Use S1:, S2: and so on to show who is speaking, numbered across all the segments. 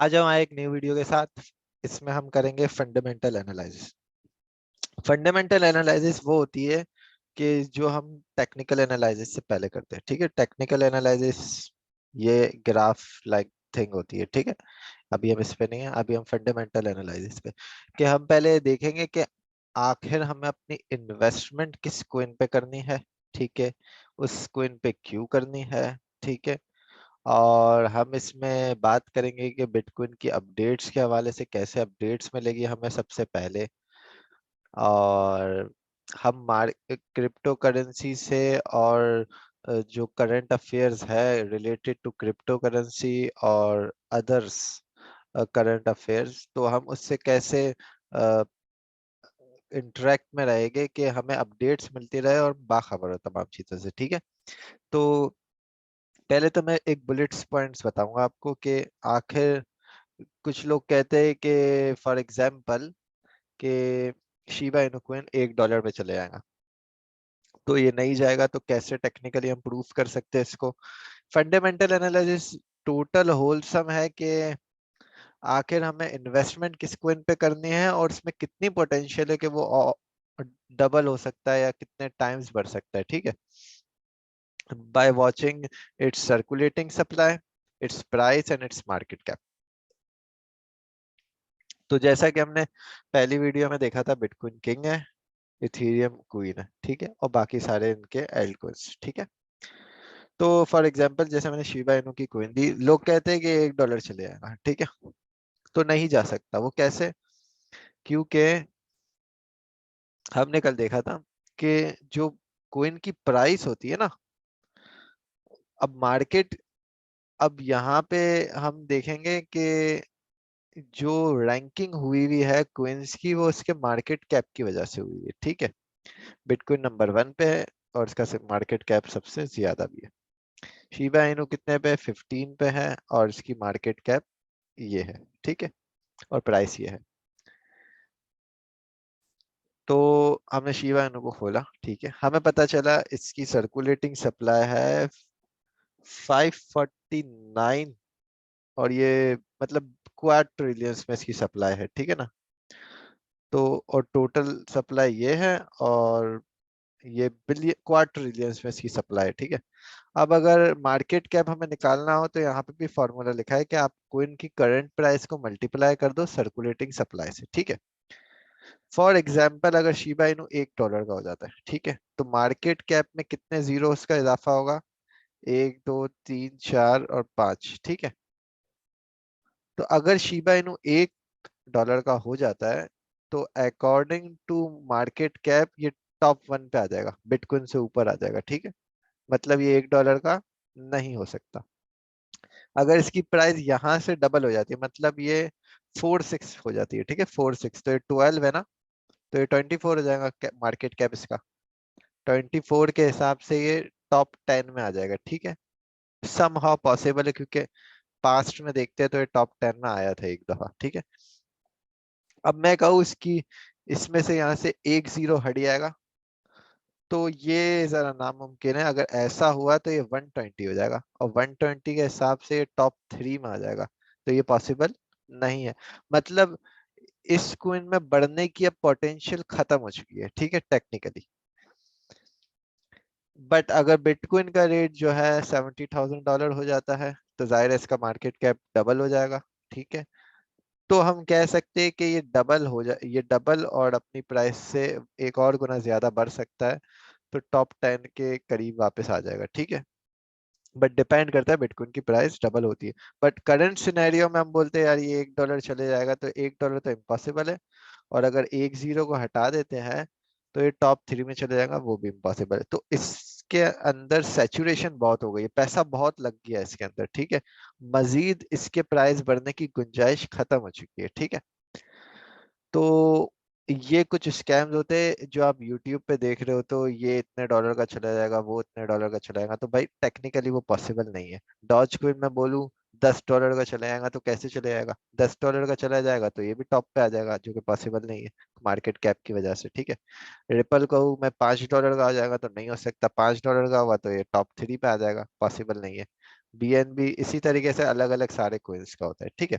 S1: आज हम आए एक न्यू वीडियो के साथ। इसमें हम करेंगे फंडामेंटल एनालिसिस। फंडामेंटल एनालिसिस वो होती है कि जो हम टेक्निकल एनालिसिस से पहले करते हैं। ठीक है, टेक्निकल एनालिसिस ये ग्राफ लाइक थिंग होती है। ठीक है, अभी हम इस पे नहीं है, अभी हम फंडामेंटल एनालिसिस पे कि हम पहले देखेंगे कि आखिर हमें अपनी इन्वेस्टमेंट किस कोइन पे करनी है। ठीक है, उस कोइन पे क्यों करनी है। ठीक है, और हम इसमें बात करेंगे कि बिटकॉइन की अपडेट्स के हवाले से कैसे अपडेट्स मिलेगी हमें सबसे पहले। और हम क्रिप्टो करेंसी से और जो करंट अफेयर्स है रिलेटेड टू क्रिप्टो करेंसी और अदर्स करंट अफेयर्स, तो हम उससे कैसे इंटरेक्ट में रहेंगे कि हमें अपडेट्स मिलती रहे और बाखबर हो तमाम चीज़ों से। ठीक है, तो पहले तो मैं एक बुलेट्स पॉइंट्स बताऊंगा आपको कि आखिर कुछ लोग कहते हैं कि फॉर एग्जाम्पल कि शिबा इनु कॉइन $1 में चले जाएगा। तो ये नहीं जाएगा, तो कैसे टेक्निकली हम प्रूफ कर सकते हैं इसको। फंडामेंटल एनालिसिस टोटल होलसम है कि आखिर हमें इन्वेस्टमेंट किस कॉइन पे करनी है और इसमें कितनी पोटेंशियल है कि वो डबल हो सकता है या कितने टाइम्स बढ़ सकता है। ठीक है, by watching it's circulating supply, it's price and its market cap. तो जैसा कि हमने पहली वीडियो में देखा था, बिटकॉइन किंग है, इथेरियम क्वीन है। ठीक है, और बाकी सारे इनके एल्ट कोइंस। ठीक है, तो फॉर एग्जांपल जैसे मैंने शिबा इनू की क्वीन दी, लोग कहते हैं कि $1 चले जाएगा। ठीक है, तो नहीं जा सकता। वो कैसे? क्योंकि हमने कल देखा था कि जो कोइन की प्राइस होती है ना, अब मार्केट, अब यहाँ पे हम देखेंगे कि जो रैंकिंग हुई हुई है कोइंस की, वो उसके मार्केट कैप की वजह से हुई है। ठीक है, बिटकॉइन नंबर 1 पे है और इसका मार्केट कैप सबसे ज्यादा भी है। शिबा इनू कितने पे? 15 पे है और इसकी मार्केट कैप ये है। ठीक है, और प्राइस ये है। तो हमने शिबा इनू को खोला। ठीक है, हमें पता चला इसकी सर्कुलेटिंग सप्लाई है 549, और ये मतलब क्वाड ट्रिलियंस में इसकी सप्लाई है। ठीक है ना, तो और टोटल सप्लाई ये है, और ये बिलियन क्वाड ट्रिलियंस में इसकी सप्लाई है। ठीक है, अब अगर मार्केट कैप हमें निकालना हो तो यहाँ पे भी फॉर्मूला लिखा है कि आप कोइन की करंट प्राइस को मल्टीप्लाई कर दो सर्कुलेटिंग सप्लाई से। ठीक है, फॉर एग्जाम्पल अगर शिबा इनू $1 का हो जाता है, ठीक है, तो मार्केट कैप में कितने जीरो का इजाफा होगा? 1 2 3 4 और 5। ठीक है, तो अगर शिबा इनू $1 का हो जाता है, तो अकॉर्डिंग टू मार्केट कैप ये टॉप 1 पे आ जाएगा, बिटकॉइन से ऊपर आ जाएगा। ठीक है, मतलब ये $1 का नहीं हो सकता। अगर इसकी प्राइस यहाँ से डबल हो जाती है, मतलब ये 4 6 हो जाती है। ठीक है, 4 6, तो ये 12 है ना, तो ये 24 हो जाएगा मार्केट कैप इसका। 24 के हिसाब से ये टॉप 10 में आ जाएगा। ठीक है, सम हाउ पॉसिबल है, क्योंकि पास्ट में देखते हैं तो ये टॉप 10 में आया था एक दफा। ठीक है, अब मैं कहूँ इसकी, इसमें से यहाँ से एक जीरो हट जाएगा, तो ये जरा नामुमकिन है। अगर ऐसा हुआ तो ये 120 हो जाएगा, और 120 के हिसाब से ये टॉप 3 में आ जाएगा, तो ये पॉसिबल नहीं है। मतलब इस कॉइन में बढ़ने की अब पोटेंशियल खत्म हो चुकी है। ठीक है, टेक्निकली। बट अगर बिटकॉइन का रेट जो है $70,000 हो जाता है, तो जाहिर है इसका मार्केट कैप डबल हो जाएगा। ठीक है, तो हम कह सकते हैं कि ये डबल हो जाए, ये डबल और अपनी प्राइस से एक और गुना ज्यादा बढ़ सकता है, तो टॉप 10 के करीब वापस आ जाएगा। ठीक है, बट डिपेंड करता है, बिटकॉइन की प्राइस डबल होती है। बट करंट सिनेरियो में हम बोलते हैं यार ये $1 चले जाएगा, तो $1 तो इम्पॉसिबल है। और अगर एक जीरो को हटा देते हैं तो ये टॉप 3 में चले जाएगा, वो भी इम्पॉसिबल है। तो इसके अंदर सैचुरेशन बहुत हो गई है, पैसा बहुत लग गया है इसके अंदर। ठीक है, मजीद इसके प्राइस बढ़ने की गुंजाइश खत्म हो चुकी है। ठीक है, तो ये कुछ स्कैम्स होते हैं जो आप YouTube पे देख रहे हो, तो ये इतने डॉलर का चला जाएगा, वो इतने डॉलर का चला जाएगा, तो भाई टेक्निकली वो पॉसिबल नहीं है। डॉज कॉइन में बोलूं $10 का चला जाएगा, तो कैसे चले जाएगा? $10 का चला जाएगा तो ये भी टॉप पे आ जाएगा, जो कि पॉसिबल नहीं है मार्केट कैप की वजह से। ठीक है, रिपल कहूँ मैं $5 का आ जाएगा, तो नहीं हो सकता। $5 का हुआ तो ये टॉप 3 पे आ जाएगा, पॉसिबल नहीं है। BNB इसी तरीके से अलग अलग सारे कोइंस का होता है। ठीक है,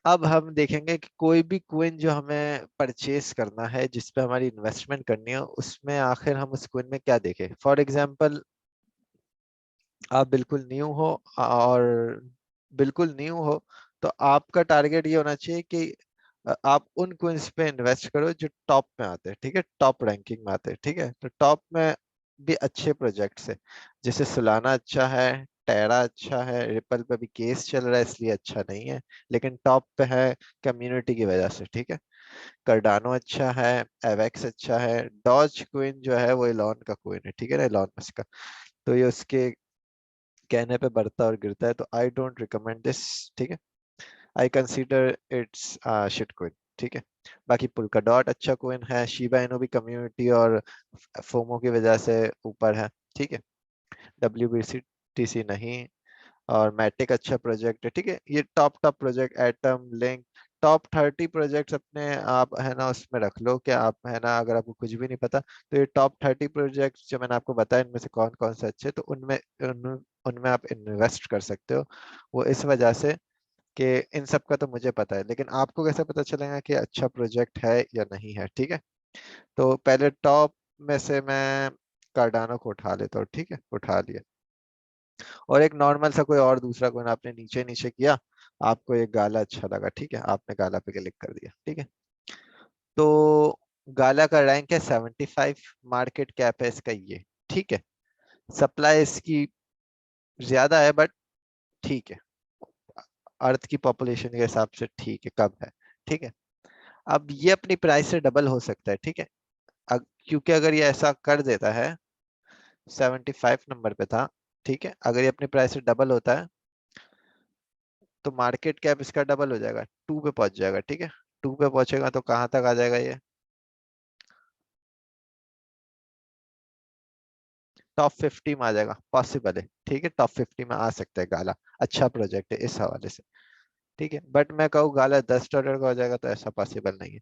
S1: अब हम देखेंगे कि कोई भी कोइन जो हमें परचेस करना है, जिस पे हमारी इन्वेस्टमेंट करनी है, उसमें आखिर हम उस कोइन में क्या देखें। फॉर एग्जांपल, आप बिल्कुल न्यू हो, और बिल्कुल न्यू हो तो आपका टारगेट ये होना चाहिए कि आप उन कोइंस पे इन्वेस्ट करो जो टॉप में आते हैं, ठीक है, टॉप रैंकिंग में आते हैं, ठीक है। तो टॉप में भी अच्छे प्रोजेक्ट्स है, जैसे सुलाना अच्छा है, टेरा अच्छा है, रिपल पे भी केस चल रहा है इसलिए अच्छा नहीं है, लेकिन टॉप पे है कम्युनिटी की वजह से, ठीक है। कार्डानो अच्छा है, एवेक्स अच्छा है, डॉज कोइन जो है वो एलॉन का कोइन है, ठीक है ना, एलॉन मस्क का। तो ये उसके कहने पे बढ़ता और गिरता है, तो आई डोंट रिकमेंड दिस, ठीक है। I consider it's shit coin, ठीक है। बाकी पुल्का डॉट अच्छा कोइन है, शिबा इनु भी कम्युनिटी और फोमो की वजह से ऊपर है, ठीक है। WBTC नहीं, और मैटिक अच्छा प्रोजेक्ट है, ठीक है। ये top top project, atom link, top 30 projects अपने आप है ना उसमें रख लो, कि आप है ना अगर आपको कुछ भी नहीं पता तो ये टॉप 30 प्रोजेक्ट्स जो मैंने आपको बताया इनमें से कौन कौन से अच्छे, तो उनमें आप इन्वेस्ट कर सकते हो। वो इस वजह से कि इन सब का तो मुझे पता है, लेकिन आपको कैसे पता चलेगा कि अच्छा प्रोजेक्ट है या नहीं है, ठीक है। तो पहले टॉप में से मैं कार्डानो को उठा लेता हूँ, ठीक है, उठा लिया। और एक नॉर्मल सा कोई और दूसरा कोई आपने नीचे नीचे किया, आपको एक गाला अच्छा लगा, ठीक है, आपने गाला पे क्लिक कर दिया, ठीक है। तो गाला का रैंक है 75, मार्केट कैप है इसका ये, ठीक है। सप्लाई इसकी ज्यादा है बट ठीक है, अर्थ की पॉपुलेशन के हिसाब से ठीक है, कम है, ठीक है। अब ये अपनी प्राइस से डबल हो सकता है, ठीक है। क्योंकि अगर ये ऐसा कर देता है, 75 नंबर पे था, ठीक है, अगर ये अपनी प्राइस से डबल होता है तो मार्केट कैप इसका डबल हो जाएगा, 2 पे पहुंच जाएगा, ठीक है। 2 पे पहुंचेगा तो कहां तक आ जाएगा ये, टॉप 50 में आ जाएगा, पॉसिबल है, ठीक है, टॉप 50 में आ सकता है गाला, अच्छा प्रोजेक्ट है इस हवाले से, ठीक है। बट मैं कहूँ गाला $10 का हो जाएगा तो ऐसा पॉसिबल नहीं है।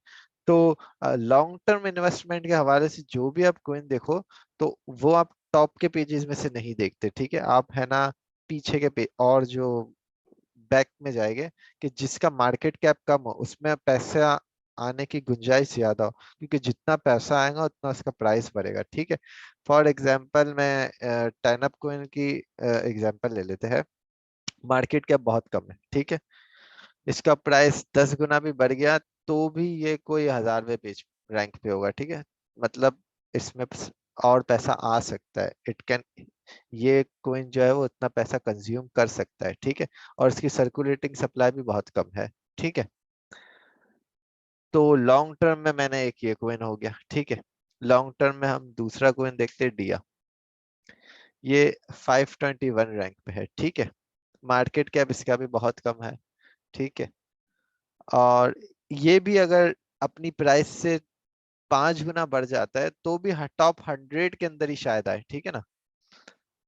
S1: तो लॉन्ग टर्म इन्वेस्टमेंट के हवाले से जो भी आप कोइन देखो, तो वो आप टॉप के पेजेस में से नहीं देखते, ठीक है। आप है ना पीछे के पेज और जो बैक में जाएंगे, कि जिसका मार्केट कैप कम हो उसमें पैसा आने की गुंजाइश ज्यादा हो, क्योंकि जितना पैसा आएगा उतना उसका प्राइस बढ़ेगा, ठीक है। फॉर एग्जांपल मैं टाइनअप कोइन की एग्जांपल ले लेते हैं। मार्केट कैप बहुत कम है, ठीक है, इसका प्राइस 10 गुना भी बढ़ गया तो भी ये कोई 1000वें पेज रैंक पे होगा, ठीक है। मतलब इसमें और पैसा आ सकता है, इट कैन, ये कोइन जो है वो उतना पैसा कंज्यूम कर सकता है, ठीक है। और इसकी सर्कुलेटिंग सप्लाई भी बहुत कम है, ठीक है। तो लॉन्ग टर्म में मैंने एक ये कोइन हो गया, ठीक है। लॉन्ग टर्म में हम दूसरा कोइन देखते हैं, डिया। ये 521 रैंक पे है, ठीक है। मार्केट कैप इसका भी बहुत कम है, ठीक है। और ये भी अगर अपनी प्राइस से 5 गुना बढ़ जाता है तो भी टॉप 100 के अंदर ही शायद आए, ठीक है ना।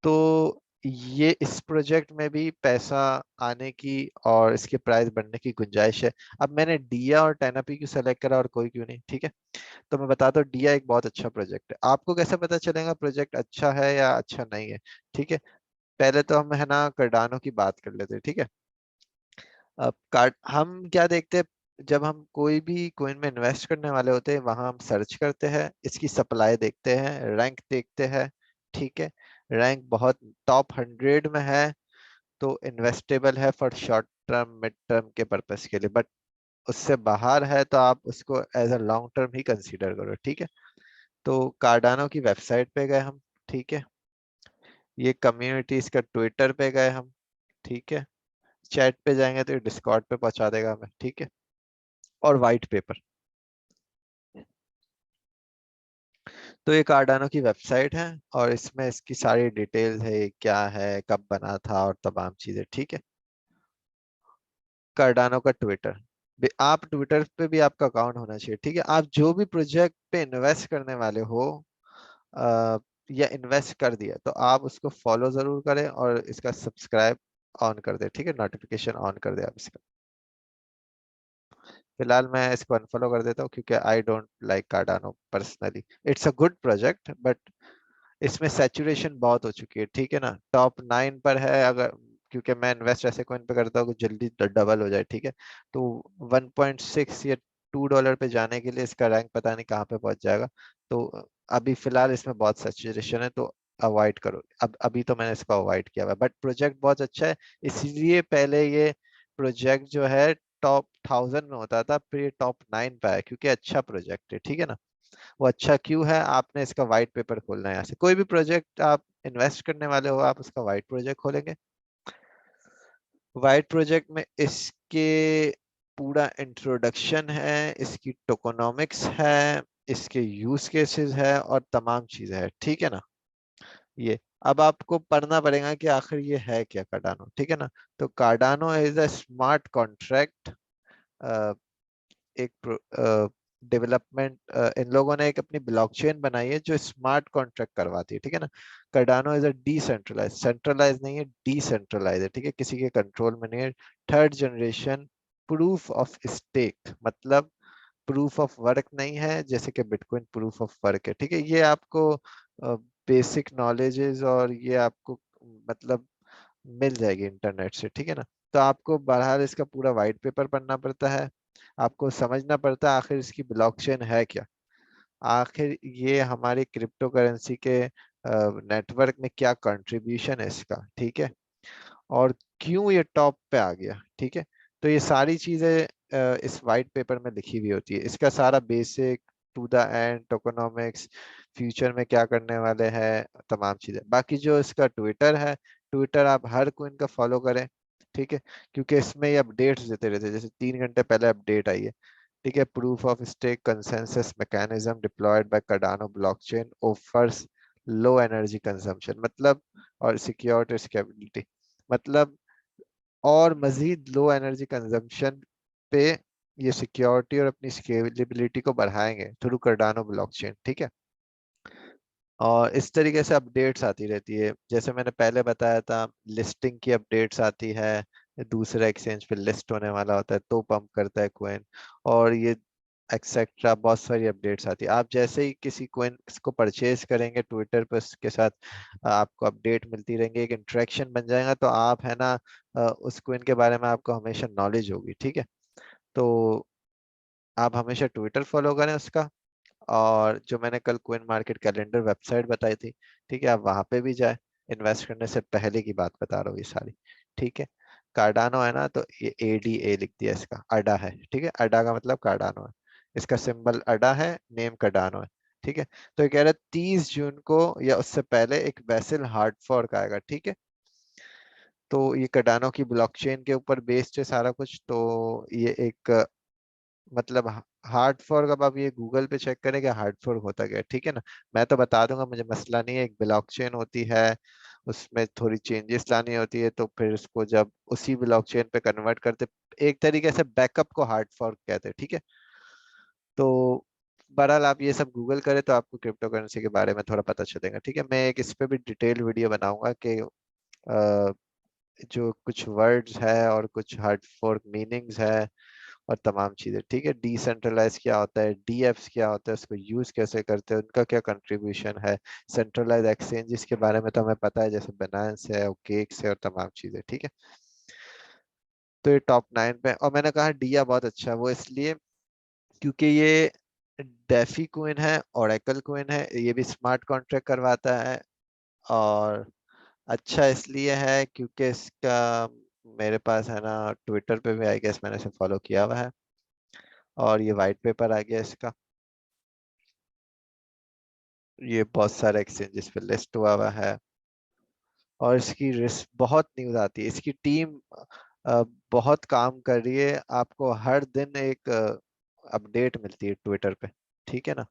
S1: तो ये इस प्रोजेक्ट में भी पैसा आने की और इसके प्राइस बढ़ने की गुंजाइश है। अब मैंने डिया और टेनापी क्यों सेलेक्ट करा और कोई क्यों नहीं, ठीक है। तो मैं बताता हूँ, डिया एक बहुत अच्छा प्रोजेक्ट है। आपको कैसे पता चलेगा प्रोजेक्ट अच्छा है या अच्छा नहीं है, ठीक है। पहले तो हम है ना कार्डानो की बात कर लेते हैं, ठीक है। अब कार्ड हम क्या देखते हैं, जब हम कोई भी कोइन में इन्वेस्ट करने वाले होते हैं वहां हम सर्च करते हैं, इसकी सप्लाई देखते हैं, रैंक देखते हैं, ठीक है। रैंक बहुत टॉप 100 में है तो इन्वेस्टेबल है for short term mid term के पर्पस के लिए, बट उससे बाहर है तो आप उसको एज अ लॉन्ग टर्म ही कंसीडर करो, ठीक है। तो कार्डानो की वेबसाइट पे गए हम, ठीक है। ये कम्युनिटी इसका ट्विटर पे गए हम, ठीक है। चैट पे जाएंगे तो डिस्कॉर्ड पे पहुंचा देगा हमें, ठीक है। और वाइट पेपर, तो ये कार्डानो की वेबसाइट है और इसमें इसकी सारी डिटेल्स है, ये क्या है, कब बना था और तमाम चीजें, ठीक है। कार्डानो का ट्विटर, आप ट्विटर पे भी आपका अकाउंट होना चाहिए, ठीक है। आप जो भी प्रोजेक्ट पे इन्वेस्ट करने वाले हो आ, या इन्वेस्ट कर दिया तो आप उसको फॉलो जरूर करें और इसका सब्सक्राइब ऑन कर दे, ठीक है, नोटिफिकेशन ऑन कर दे आप इसका। फिलहाल मैं इसको अनफॉलो कर देता हूँ क्योंकि I don't like Cardano personally. It's a good project but इसमें सैचुरेशन बहुत हो चुकी है, ठीक है ना। टॉप 9 पर है, अगर क्योंकि मैं इन्वेस्ट ऐसे कॉइन पे करता हूँ कि जल्दी डबल हो जाए, ठीक है। तो 1.6 या $2 पे जाने के लिए इसका रैंक पता नहीं कहाँ पे पहुंच जाएगा। तो अभी फिलहाल इसमें बहुत सैचुरेशन है, तो अवॉइड करो। अब अभी तो मैंने इसको अवॉइड किया हुआ है, बट प्रोजेक्ट बहुत अच्छा है। इसीलिए पहले ये प्रोजेक्ट जो है टॉप 1000 में होता था, फिर ये टॉप 9 पे आया, क्योंकि अच्छा प्रोजेक्ट है, ठीक है ना। वो अच्छा क्यों है, आपने इसका व्हाइट पेपर खोलना है। यहाँ से कोई भी प्रोजेक्ट आप इन्वेस्ट करने वाले हो, आप उसका व्हाइट प्रोजेक्ट खोलेंगे। व्हाइट प्रोजेक्ट में इसके पूरा इंट्रोडक्शन है, इसकी टोकोनॉमिक्स है, इसके यूज केसेस है और तमाम चीजें हैं, ठीक है ना। ये अब आपको पढ़ना पड़ेगा कि आखिर ये है क्या कार्डानो, ठीक है ना। तो Cardano is a smart contract, एक डेवलपमेंट, इन लोगों ने एक अपनी ब्लॉकचेन बनाई है जो स्मार्ट कॉन्ट्रैक्ट करवाती है, ठीक है ना। Cardano is a decentralize, centralize नहीं है, डिसेंट्रलाइज है, ठीक है, किसी के कंट्रोल में नहीं है। Third generation proof of stake, मतलब प्रूफ ऑफ वर्क नहीं है जैसे कि बिटकॉइन प्रूफ ऑफ वर्क है, ठीक है। ये आपको बेसिक नॉलेजेस और ये आपको मतलब मिल जाएगी इंटरनेट से, ठीक है ना। तो आपको बहरहाल इसका पूरा व्हाइट पेपर पढ़ना पड़ता है, आपको समझना पड़ता है आखिर इसकी ब्लॉकचेन है क्या, आखिर ये हमारी क्रिप्टो करेंसी के नेटवर्क में क्या कंट्रीब्यूशन है इसका, ठीक है, और क्यों ये टॉप पे आ गया, ठीक है। तो ये सारी चीजें इस वाइट पेपर में लिखी हुई होती है, इसका सारा basic to the end tokenomics, future में क्या करने वाले हैं, तमाम चीजें। बाकी जो इसका ट्विटर है, ट्विटर आप हर कोई इनका फॉलो करें, ठीक है, क्योंकि इसमें ये अपडेट्स देते रहते हैं, जैसे 3 घंटे पहले अपडेट आई है, ठीक है। Proof of stake consensus mechanism deployed by Cardano blockchain offers low energy consumption, मतलब, और सिक्योर स्केलेबिलिटी, मतलब और मजीद लो एनर्जी कंजम्पशन पे ये सिक्योरिटी और अपनी स्केलेबिलिटी को बढ़ाएंगे थ्रू कार्डानो ब्लॉकचेन, ठीक है। और इस तरीके से अपडेट्स आती रहती है, जैसे मैंने पहले बताया था, लिस्टिंग की अपडेट्स आती है, दूसरे एक्सचेंज पे लिस्ट होने वाला होता है तो पंप करता है कोइन, और ये एक्सेट्रा बहुत सारी अपडेट्स आती है। आप जैसे ही किसी कोइन को परचेज करेंगे ट्विटर पर, उसके साथ आपको अपडेट मिलती रहेंगी, एक इंटरेक्शन बन जाएगा, तो आप है ना उस कोइन के बारे में आपको हमेशा नॉलेज होगी, ठीक है। तो आप हमेशा ट्विटर फॉलो करें उसका, और जो मैंने कल क्विन मार्केट कैलेंडर वेबसाइट बताई थी, ठीक है, आप वहां पे भी जाए, इन्वेस्ट करने से पहले की बात बता रहा हूँ ये सारी, ठीक है। कार्डानो है ना, तो ये ADA लिख दिया, इसका अडा है, ठीक है, अडा का मतलब कार्डानो है, इसका सिंबल अडा है, नेम कार्डानो है, ठीक है। तो ये कह रहा है 30 जून को या उससे पहले एक वेसल हार्ड फॉर्क आएगा, ठीक है। तो ये कार्डानो की ब्लॉकचेन के ऊपर बेस्ड है सारा कुछ, तो ये एक मतलब हार्ड फॉर्क, अब आप ये गूगल पे चेक करें कि हार्ड फॉर्क होता क्या है, ठीक है ना। मैं तो बता दूंगा, मुझे मसला नहीं है, एक ब्लॉकचेन होती है, उसमें थोड़ी चेंजेस लानी होती है, तो फिर उसको जब उसी ब्लॉकचेन पे कन्वर्ट करते, एक तरीके से बैकअप को हार्ड फॉर्क कहते हैं, ठीक है। तो बहरहाल आप ये सब गूगल करें तो आपको क्रिप्टो करेंसी के बारे में थोड़ा पता चलेगा, ठीक है। मैं एक इस पे भी डिटेल वीडियो बनाऊंगा कि जो कुछ वर्ड्स है और कुछ हार्ड फॉर्क मीनिंग्स है और तमाम चीजें, ठीक है। डिसेंट्रलाइज क्या होता है, डीएफ्स क्या होता है, उसको यूज कैसे करते हैं, उनका क्या कंट्रीब्यूशन है, सेंट्रलाइज एक्सचेंजेस के बारे में तो हमें पता है, जैसे बनांस है और केक्स है और तमाम चीजें, ठीक है। तो ये टॉप 9 पे, और मैंने कहा डिया बहुत अच्छा है, वो इसलिए क्योंकि ये डेफी क्वीन है, ओरेकल क्वीन है, ये भी स्मार्ट कॉन्ट्रैक्ट करवाता है, और अच्छा इसलिए है क्योंकि इसका मेरे पास है ना ट्विटर पे भी आई गेस मैंने इसे फॉलो किया हुआ है, और ये वाइट पेपर आ गया इसका, ये बहुत सारे एक्सचेंजेस पे लिस्ट हुआ हुआ है, और इसकी रिस्क बहुत न्यूज आती है, इसकी टीम बहुत काम कर रही है, आपको हर दिन एक अपडेट मिलती है ट्विटर पे, ठीक है ना।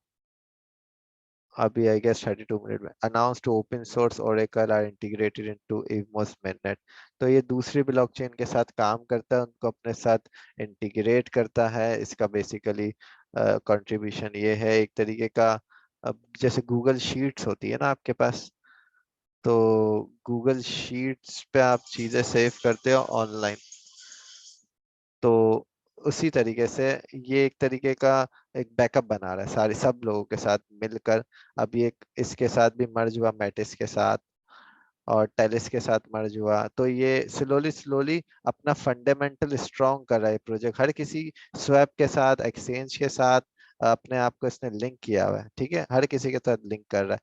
S1: अभी आई गेस 32 मिनट में announce to open source oracle are integrated into Emos mainnet, तो ये दूसरी ब्लॉकचेन के साथ काम करता है, उनको अपने साथ इंटीग्रेट करता है। इसका बेसिकली कंट्रीब्यूशन ये है एक तरीके का, अब जैसे गूगल शीट्स होती है ना आपके पास, तो गूगल शीट्स पे आप चीजें सेव करते हो ऑनलाइन, तो उसी तरीके से ये एक तरीके का एक बैकअप बना रहा है सारे सब लोगों के साथ मिलकर। अब ये इसके साथ भी मर्ज हुआ मेटिस के साथ, और टेलिस के साथ मर्ज हुआ, तो ये स्लोली स्लोली अपना फंडामेंटल स्ट्रॉन्ग कर रहा है प्रोजेक्ट। हर किसी स्वैप के साथ, एक्सचेंज के साथ अपने आप को इसने लिंक किया हुआ है, ठीक है, हर किसी के साथ लिंक कर रहा है।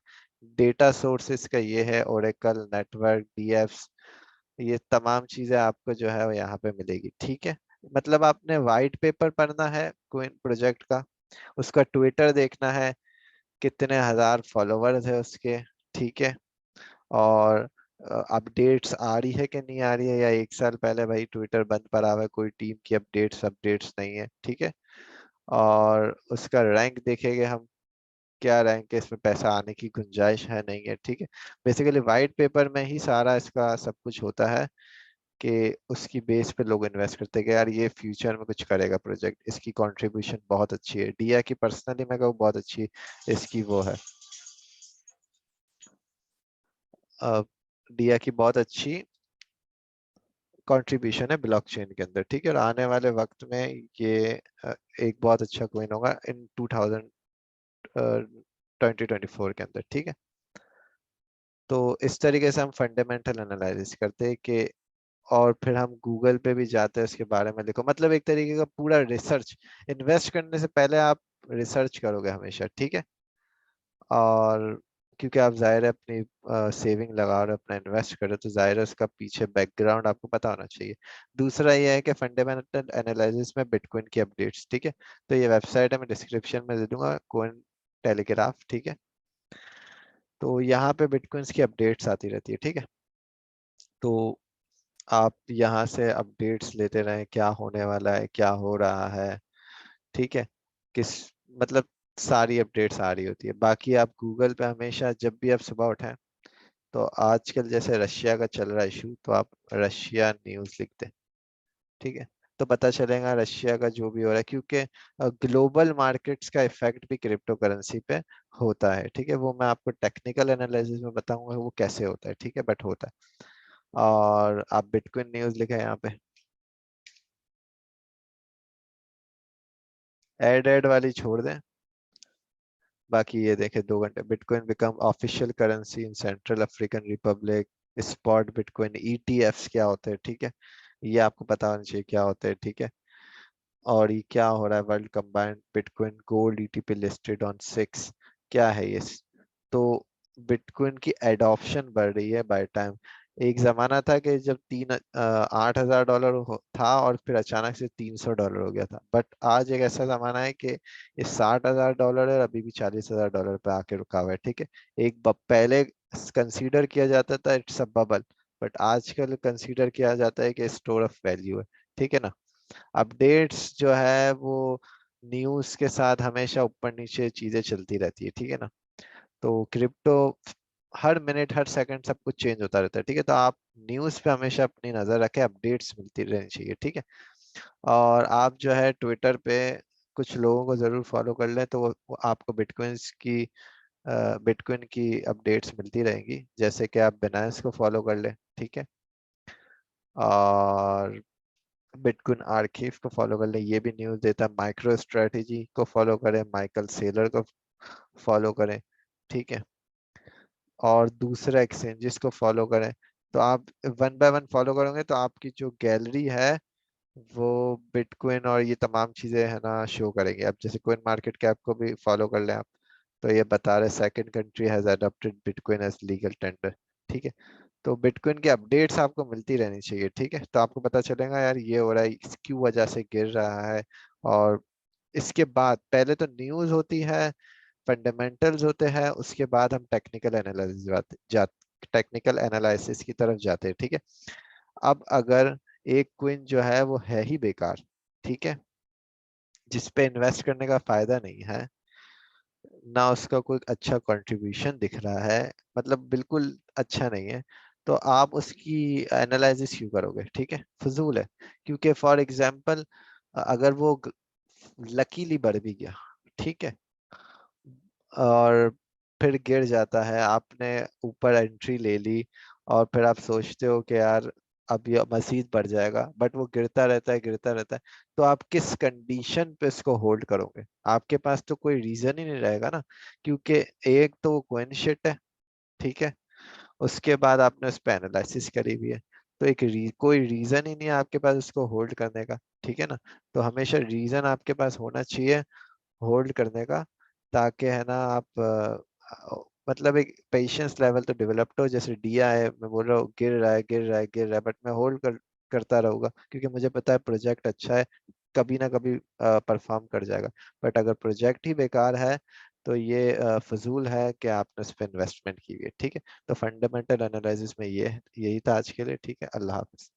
S1: डेटा सोर्सेस का ये है, ओरेकल नेटवर्क, डीएफ्स, ये तमाम चीजें आपको जो है वो यहाँ पे मिलेगी, ठीक है। मतलब आपने वाइट पेपर पढ़ना है क्वीन प्रोजेक्ट का, उसका ट्विटर देखना है, कितने हजार फॉलोवर्स है उसके, ठीक है, और अपडेट्स आ रही है कि नहीं आ रही है, या एक साल पहले भाई ट्विटर बंद पड़ा हुआ है, कोई टीम की अपडेट्स अपडेट्स नहीं है, ठीक है। और उसका रैंक देखेंगे हम, क्या रैंक है, इसमें पैसा आने की गुंजाइश है नहीं है, ठीक है। बेसिकली वाइट पेपर में ही सारा इसका सब कुछ होता है, कि उसकी बेस पे लोग इन्वेस्ट करते हैं कि यार ये फ्यूचर में कुछ करेगा प्रोजेक्ट, इसकी कंट्रीब्यूशन बहुत अच्छी है। डिया की पर्सनली मैं कहूँ बहुत अच्छी इसकी वो है, डिया की बहुत अच्छी कंट्रीब्यूशन है ब्लॉकचेन के अंदर, ठीक है। और आने वाले वक्त में ये एक बहुत अच्छा कॉइन होगा इन 2024 के अंदर, ठीक है। तो इस तरीके से हम फंडामेंटल एनालिसिस करते हैं कि, और फिर हम गूगल पे भी जाते हैं, उसके बारे में लिखो, मतलब एक तरीके का पूरा रिसर्च। इन्वेस्ट करने से पहले आप रिसर्च करोगे हमेशा, ठीक है। और क्योंकि आप जाहिर है अपनी सेविंग लगा रहे हो, अपना इन्वेस्ट कर रहे हो, तो जाहिर है उसका पीछे बैकग्राउंड आपको पता होना चाहिए। दूसरा ये है कि फंडामेंटल एनालिसिस में बिटकॉइन की अपडेट्स, ठीक है। तो ये वेबसाइट है, मैं डिस्क्रिप्शन में दे दूंगा, कोइन टेलीग्राफ, ठीक है। तो यहाँ पे बिटकॉइंस की अपडेट्स आती रहती है, ठीक है। तो आप यहाँ से अपडेट्स लेते रहें, क्या होने वाला है, क्या हो रहा है, ठीक है, किस, मतलब सारी अपडेट्स आ रही होती है। बाकी आप गूगल पे हमेशा जब भी आप सुबह उठें, तो आजकल जैसे रशिया का चल रहा इशू, तो आप रशिया न्यूज़ लिख दें, ठीक है। तो पता चलेगा रशिया का जो भी हो रहा है, क्योंकि ग्लोबल मार्केट्स का इफेक्ट भी क्रिप्टो करेंसी पे होता है, ठीक है। वो मैं आपको टेक्निकल एनालिसिस में बताऊंगा वो कैसे होता है, ठीक है, बट होता है। और आप बिटकॉइन न्यूज़ लिखें यहाँ पे, एड वाली छोड़ दें। बाकी ये देखें, 2 घंटे, bitcoin become official currency in central African Republic, spot bitcoin ETFs क्या होते हैं, ठीक है, ये आपको पता होना चाहिए क्या होते हैं, ठीक है। और ये क्या हो रहा है, world combined bitcoin gold ETP listed on 6, क्या है ये। तो बिटकॉइन की एडॉप्शन बढ़ रही है बाय टाइम। एक जमाना था कि जब 8,000 डॉलर था, और फिर अचानक से $300 हो गया था, बट आज एक ऐसा जमाना है कि ये $60,000 है, और अभी भी $40,000 पे आके रुका हुआ है, ठीक है। पहले कंसीडर किया जाता था इट्स अ बबल, बट आजकल कंसीडर किया जाता है कि स्टोर ऑफ वैल्यू है, ठीक है ना। अपडेट्स जो है वो न्यूज़ के साथ हमेशा ऊपर नीचे चीजें चलती रहती है, ठीक है ना। तो क्रिप्टो हर मिनट हर सेकंड सब कुछ चेंज होता रहता है, ठीक है। तो आप न्यूज़ पे हमेशा अपनी नजर रखें, अपडेट्स मिलती रहनी चाहिए, ठीक है। और आप जो है ट्विटर पे कुछ लोगों को जरूर फॉलो कर लें, तो वो आपको बिटकॉइन की अपडेट्स मिलती रहेंगी। जैसे कि आप बिनांस को फॉलो कर लें, ठीक है, और बिटकॉइन आर्कीव को फॉलो कर लें, ये भी न्यूज़ देता है। माइक्रो स्ट्रेटेजी को फॉलो करें, माइकल सेलर को फॉलो करें, ठीक है। और दूसरे एक्सचेंजेस को फॉलो करें। तो आप वन बाय वन फॉलो करोगे, तो आपकी जो गैलरी है वो बिटकॉइन और ये तमाम चीजें है ना शो करेंगे। अब जैसे कोइन मार्केट कैप को भी फॉलो कर लें आप, तो ये बता रहे second country has adopted bitcoin as legal tender, ठीक है। तो बिटकॉइन की अपडेट्स आपको मिलती रहनी चाहिए, ठीक है। तो आपको पता चलेगा यार ये हो रहा है, इसकी वजह से गिर रहा है। और इसके बाद पहले तो न्यूज़ होती है, फंडामेंटल्स होते हैं, उसके बाद हम टेक्निकल एनालिसिस की तरफ जाते हैं, ठीक है। अब अगर एक क्विन जो है वो है ही बेकार, ठीक है, जिस पे इन्वेस्ट करने का फायदा नहीं है, ना उसका कोई अच्छा कंट्रीब्यूशन दिख रहा है, मतलब बिल्कुल अच्छा नहीं है, तो आप उसकी एनालिसिस क्यों करोगे, ठीक है, फजूल है। क्योंकि फॉर एग्जांपल अगर वो लकीली बढ़ भी गया, ठीक है, और फिर गिर जाता है, आपने ऊपर एंट्री ले ली, और फिर आप सोचते हो कि यार अब ये मजीद बढ़ जाएगा, बट वो गिरता रहता है गिरता रहता है, तो आप किस कंडीशन पे इसको होल्ड करोगे। आपके पास तो कोई रीजन ही नहीं रहेगा ना, क्योंकि एक तो वो कॉइन शिट है, ठीक है, उसके बाद आपने उस पर एनालिसिस करी भी है, तो एक कोई रीजन ही नहीं है आपके पास उसको होल्ड करने का, ठीक है ना। तो हमेशा रीजन आपके पास होना चाहिए होल्ड करने का, ताकि है ना आप मतलब एक पेशेंस लेवल तो डेवलप्ड हो। जैसे दिया है, मैं बोल रहा हूँ गिर रहा है गिर रहा है गिर रहा है, बट मैं होल्ड करता रहूंगा, क्योंकि मुझे पता है प्रोजेक्ट अच्छा है, कभी ना कभी परफॉर्म कर जाएगा। बट अगर प्रोजेक्ट ही बेकार है तो ये फजूल है कि आपने उस पर इन्वेस्टमेंट की हुई है, ठीक है। तो फंडामेंटल एनालिसिस में ये यही था आज के लिए, ठीक है। अल्लाह हाफिज।